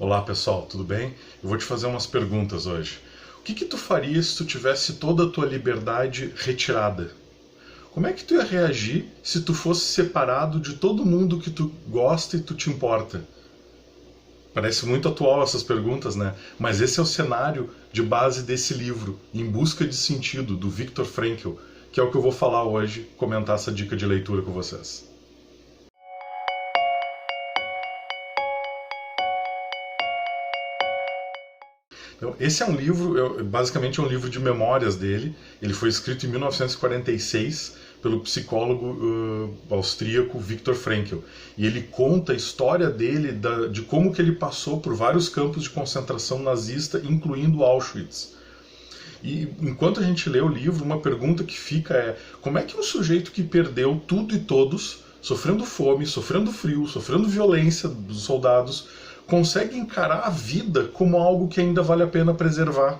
Olá pessoal, tudo bem? Eu vou te fazer umas perguntas hoje. O que tu faria se tu tivesse toda a tua liberdade retirada? Como é que tu ia reagir se tu fosse separado de todo mundo que tu gosta e tu te importa? Parece muito atual essas perguntas, né? Mas esse é o cenário de base desse livro, Em Busca de Sentido, do Viktor Frankl, que é o que eu vou falar hoje, comentar essa dica de leitura com vocês. Então, esse é um livro, basicamente é um livro de memórias dele. Ele foi escrito em 1946 pelo psicólogo austríaco Viktor Frankl. E ele conta a história dele, de como que ele passou por vários campos de concentração nazista, incluindo Auschwitz. E enquanto a gente lê o livro, uma pergunta que fica é: como é que um sujeito que perdeu tudo e todos, sofrendo fome, sofrendo frio, sofrendo violência dos soldados, consegue encarar a vida como algo que ainda vale a pena preservar?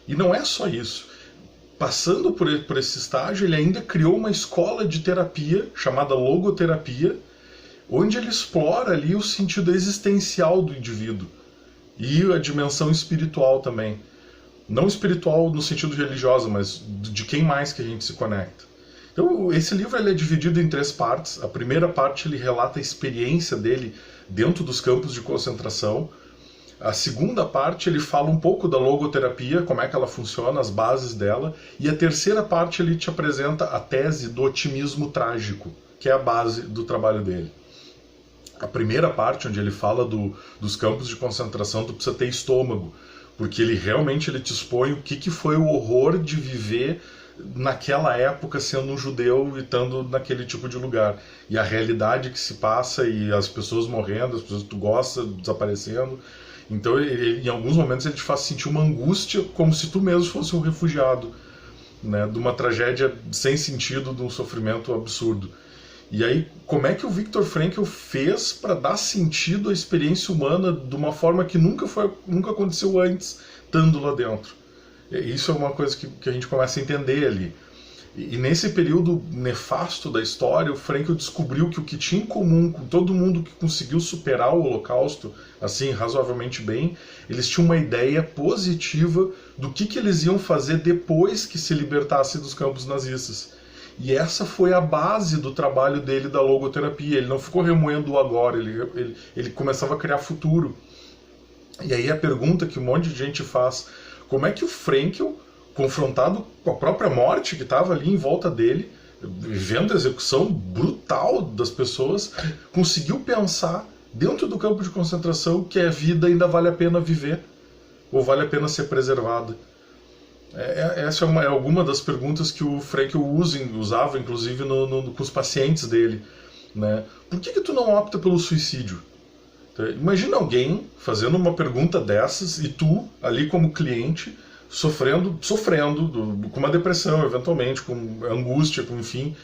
E não é só isso. Passando por esse estágio, ele ainda criou uma escola de terapia chamada logoterapia, onde ele explora ali o sentido existencial do indivíduo e a dimensão espiritual também. Não espiritual no sentido religioso, mas de quem mais que a gente se conecta. Então, esse livro ele é dividido em 3 partes. A primeira parte ele relata a experiência dele dentro dos campos de concentração. A segunda parte ele fala um pouco da logoterapia, como é que ela funciona, as bases dela. E a terceira parte ele te apresenta a tese do otimismo trágico, que é a base do trabalho dele. A primeira parte, onde ele fala dos campos de concentração, tu precisa ter estômago, porque ele realmente te expõe o que foi o horror de viver naquela época sendo um judeu e estando naquele tipo de lugar. E a realidade que se passa, e as pessoas morrendo, as pessoas que tu gosta desaparecendo. Então, em alguns momentos, ele te faz sentir uma angústia, como se tu mesmo fosse um refugiado, né, de uma tragédia sem sentido, de um sofrimento absurdo. E aí, como é que o Viktor Frankl fez para dar sentido à experiência humana de uma forma que nunca aconteceu antes, estando lá dentro? Isso é uma coisa que a gente começa a entender ali. E nesse período nefasto da história, o Frankl descobriu que o que tinha em comum com todo mundo que conseguiu superar o Holocausto, assim, razoavelmente bem, eles tinham uma ideia positiva do que eles iam fazer depois que se libertasse dos campos nazistas. E essa foi a base do trabalho dele da logoterapia. Ele não ficou remoendo o agora, ele começava a criar futuro. E aí a pergunta que um monte de gente faz: como é que o Frankl, confrontado com a própria morte que estava ali em volta dele, vendo a execução brutal das pessoas, conseguiu pensar dentro do campo de concentração que a vida ainda vale a pena viver, ou vale a pena ser preservada? Essa é alguma das perguntas que o Frankl usava, inclusive, com os pacientes dele, né? Por que tu não opta pelo suicídio? Então, imagina alguém fazendo uma pergunta dessas e tu, ali como cliente, sofrendo com uma depressão, eventualmente, com angústia, com enfim,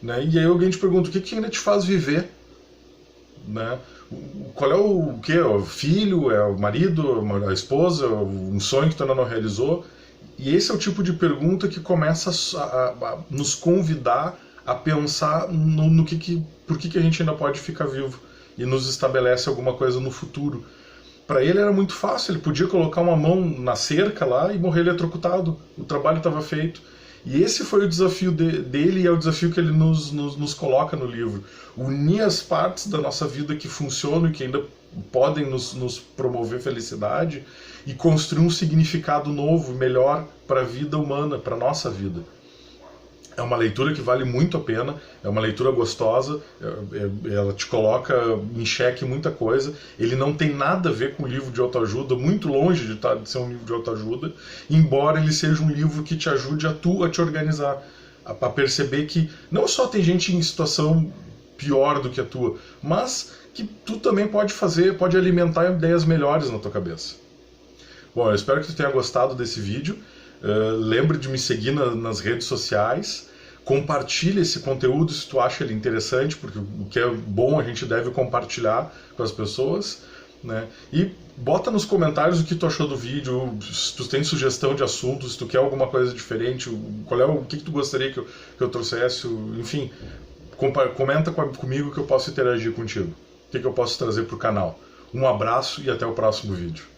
né? E aí alguém te pergunta: o que ainda te faz viver? Né? Qual é o quê? É o filho? É o marido? A esposa? Um sonho que tu ainda não realizou? E esse é o tipo de pergunta que começa a nos convidar a pensar por que a gente ainda pode ficar vivo, e nos estabelece alguma coisa no futuro. Para ele era muito fácil, ele podia colocar uma mão na cerca lá e morrer eletrocutado, o trabalho estava feito. E esse foi o desafio dele, e é o desafio que ele nos coloca no livro: unir as partes da nossa vida que funcionam e que ainda podem nos promover felicidade, e construir um significado novo, melhor para a vida humana, para a nossa vida. É uma leitura que vale muito a pena, é uma leitura gostosa, ela te coloca em xeque muita coisa. Ele não tem nada a ver com um livro de autoajuda, muito longe de ser um livro de autoajuda, embora ele seja um livro que te ajude a te organizar, a perceber que não só tem gente em situação pior do que a tua, mas que tu também pode alimentar ideias melhores na tua cabeça. Bom, eu espero que tu tenha gostado desse vídeo. Lembre de me seguir nas redes sociais. Compartilhe esse conteúdo se tu acha ele interessante, porque o que é bom a gente deve compartilhar com as pessoas, né? E bota nos comentários o que tu achou do vídeo, se tu tem sugestão de assunto, se tu quer alguma coisa diferente, o que tu gostaria que eu trouxesse, enfim, comenta comigo que eu posso interagir contigo. O que eu posso trazer para o canal. Um abraço e até o próximo vídeo.